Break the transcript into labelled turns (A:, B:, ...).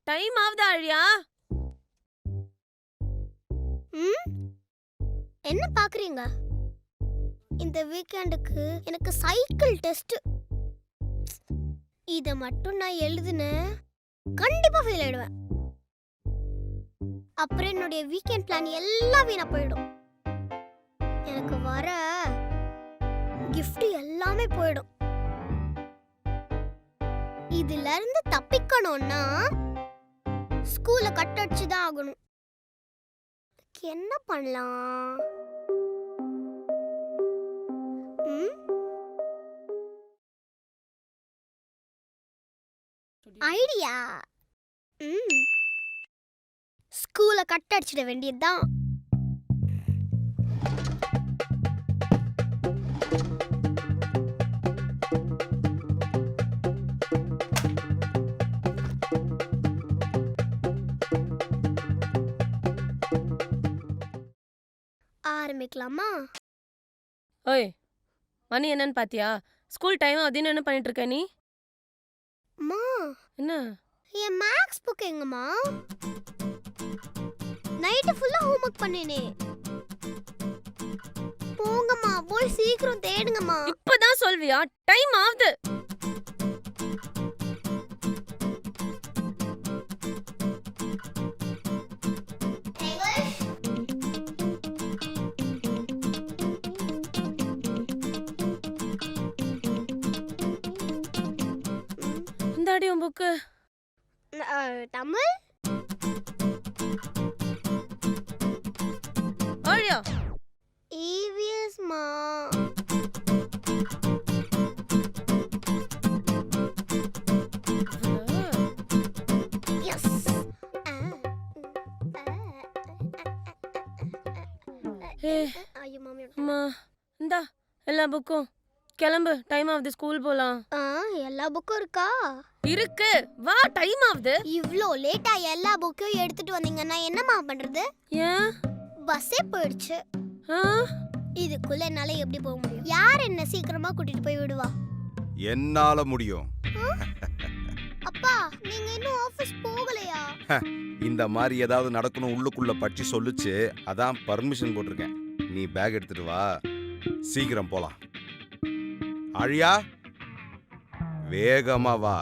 A: Time ஆகுதா அழியா?
B: ம் என்ன பாக்குறீங்க? இந்த வீக்கெண்டுக்கு எனக்கு சைக்கிள் டெஸ்ட். இத மட்டும் நான் எழுதுனேன், கண்டிப்பா ஃபெயில் ஆயிடுவேன். அப்புறம் என்னுடைய வீக்கெண்ட் பிளான் எல்லாம் வீணா போயிடும். எனக்கு வர gift எல்லாமே போயிடும். இதுல இருந்து தப்பிக்கணும்னா ஸ்கூல கட் அடிச்சு தான் ஆகணும். என்ன பண்ணலாம்? ம்? ஐடியா. ம். ஸ்கூல கட் அடிச்சிட வேண்டியதுதான். ஆரம்பிக்கலாமா?
A: ஓய், மணி என்னன்னு பாத்தியா? ஸ்கூல் டைம் ஆகுதுன்னு என்ன பண்ணிட்டு இருக்க நீ?
B: அம்மா,
A: என்ன?
B: என் மேக்ஸ் புக் எங்கம்மா? நைட்டு ஃபுல்லா ஹோம்வொர்க் பண்ணேனே. போங்கம்மா, போய் சீக்கிரம் தேடுங்கம்மா.
A: இப்பதான் சொல்வியா? டைம் ஆகுது. இந்தாடி உன் புக்கு.
B: தமிழ்
A: அழியா.
B: EVSமா. எஸ்.
A: ஏ
B: ஐயோ மாமி.
A: அம்மா, இந்தா எல்லா புக்கும். கிளம்பு, டைம் ஆகுது, ஸ்கூல் போலாம்.
B: எல்லா புக்கும் இருக்கா?
A: இருக்கு, வா, டைம் ஆகுது.
B: இவ்ளோ லேட்டா எல்லா புக்கையும் எடுத்துட்டு வந்தீங்கன்னா என்னம்மா பண்றது?
A: ஏன்?
B: பஸ்ஸே போயிடுச்சு.
A: ஆ?
B: இதுக்குள்ள என்னால எப்படி போக முடியும்? யார் என்ன சீக்கிரமா கூட்டிட்டு போய் விடுவா?
C: என்னால முடியும்.
B: அப்பா, நீங்க இன்னும் ஆபீஸ் போகலையா?
C: இந்த மாதிரி ஏதாவது நடக்கணும் உள்ளுக்குள்ள பற்றி சொல்லுச்சு, அதான் பர்மிஷன் போட்டிருக்கேன். நீ பேக் எடுத்துட்டு வா, சீக்கிரம் போலாம். அழியா, வேகமா வா.